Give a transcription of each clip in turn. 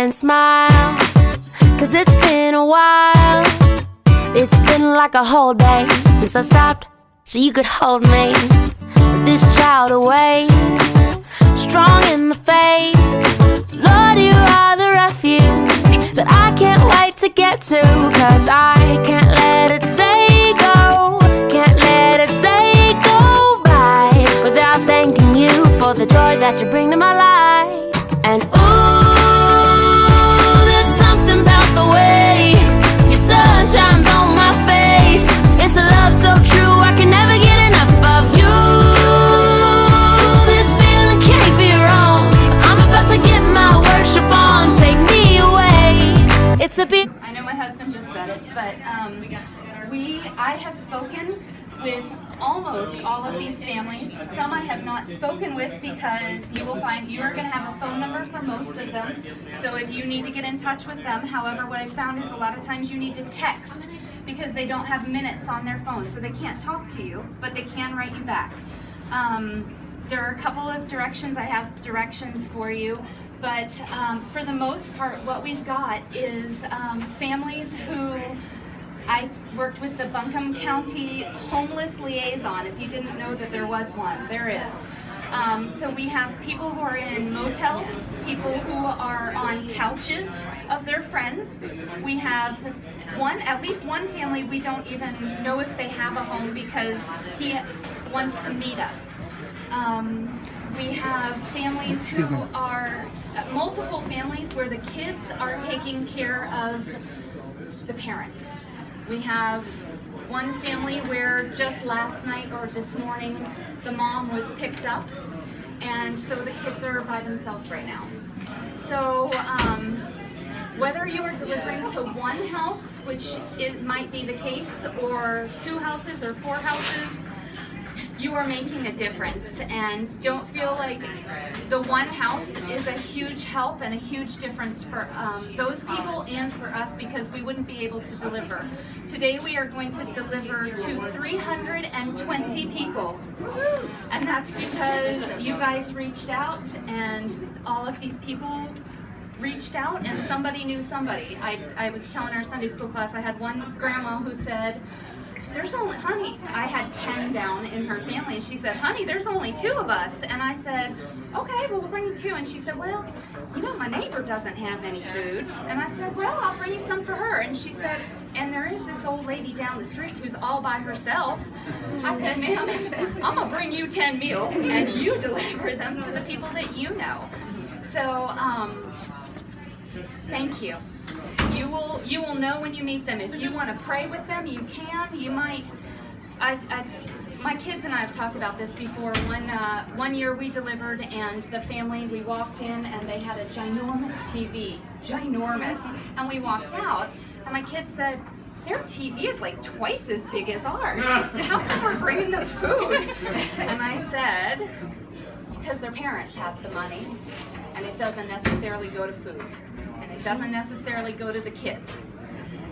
and smile, 'cause it's been a while. It's been like a whole day since I stopped so you could hold me. But this child awaits, strong in the faith. Lord, you are the refuge that I can't wait to get to, 'cause I can't let a day go, can't let a day go by without thanking you for the joy that you bring to my life. And ooh, there's something about the way your sun shines on my face. It's a love so true, I can never get enough of you. This feeling can't be wrong. I'm about to get my worship on, take me away. It's a bit. I know my husband just said it, but I have spoken with almost all of these families. Some I have not spoken with, because you will find you are going to have a phone number for most of them. So if you need to get in touch with them, however, what I found is a lot of times you need to text, because they don't have minutes on their phone, so they can't talk to you, but they can write you back. There are a couple of directions. I have directions for you, but for the most part, what we've got is families who I worked with the Buncombe County Homeless Liaison. If you didn't know that there was one, there is. So we have people who are in motels, people who are on couches of their friends. We have at least one family we don't even know if they have a home, because he wants to meet us. We have families who are multiple families where the kids are taking care of the parents. We have one family where just last night or this morning the mom was picked up, and so the kids are by themselves right now. So whether you are delivering to one house, which it might be the case, or 2 houses or 4 houses, you are making a difference. And don't feel like the one house is a huge help and a huge difference for those people and for us, because we wouldn't be able to deliver. Today we are going to deliver to 320 people, and that's because you guys reached out, and all of these people reached out, and somebody knew somebody. I was telling our Sunday school class, I had one grandma who said, "There's only, honey," I had 10 down in her family, and she said, "Honey, there's only 2 of us." And I said, "Okay, well, we'll bring you 2. And she said, "Well, you know, my neighbor doesn't have any food." And I said, "Well, I'll bring you some for her." And she said, "And there is this old lady down the street who's all by herself." I said, "Ma'am, I'm gonna bring you 10 meals, and you deliver them to the people that you know." So, thank you. You will know when you meet them. If you want to pray with them, you can. You might. My kids and I have talked about this before. One year we delivered, and the family, we walked in, and they had a ginormous TV, ginormous. And we walked out, and my kids said, "Their TV is like twice as big as ours. How come we're bringing them food?" And I said, "Because their parents have the money, and it doesn't necessarily go to food. It doesn't necessarily go to the kids."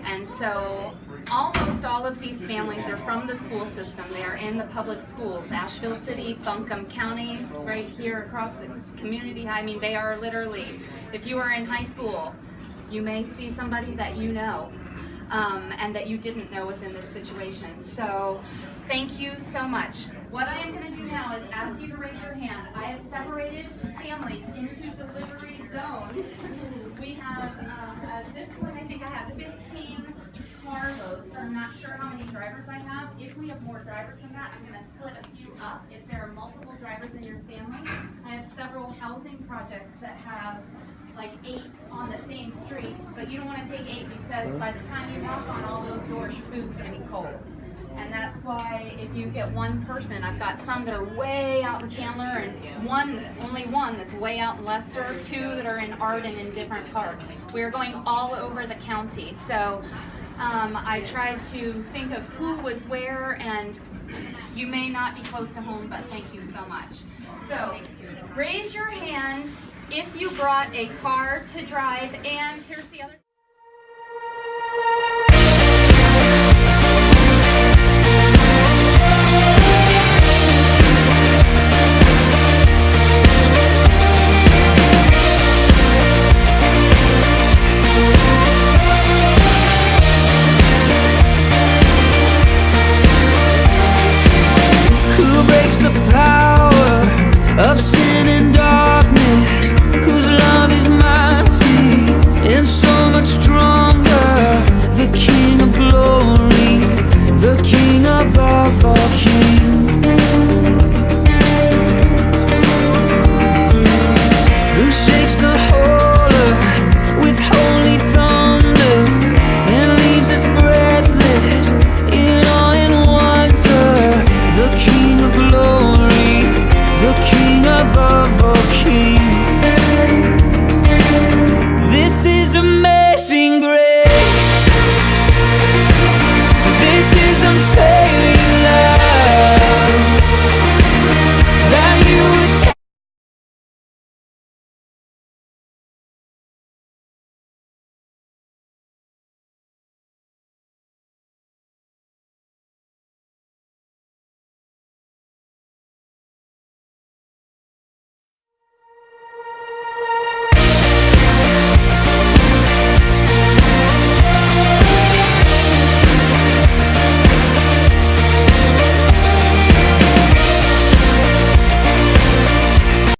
And so almost all of these families are from the school system. They are in the public schools, Asheville City, Buncombe County, right here across the community. I mean, they are literally, if you are in high school, you may see somebody that you know, and that you didn't know was in this situation. So thank you so much. What I am going to do now is ask you to raise your hand. I have separated families into delivery zones. We have, at this point, I think I have 15 carloads. I'm not sure how many drivers I have. If we have more drivers than that, I'm going to split a few up. If there are multiple drivers in your family, I have several housing projects that have like 8 on the same street, but you don't want to take 8, because by the time you knock on all those doors, your food's going to be cold. And that's why if you get one person, I've got some that are way out in Candler, and only one that's way out in Leicester, 2 that are in Arden in different parts. We're going all over the county. So I tried to think of who was where, and you may not be close to home, but thank you so much. So raise your hand if you brought a car to drive, and here's the other.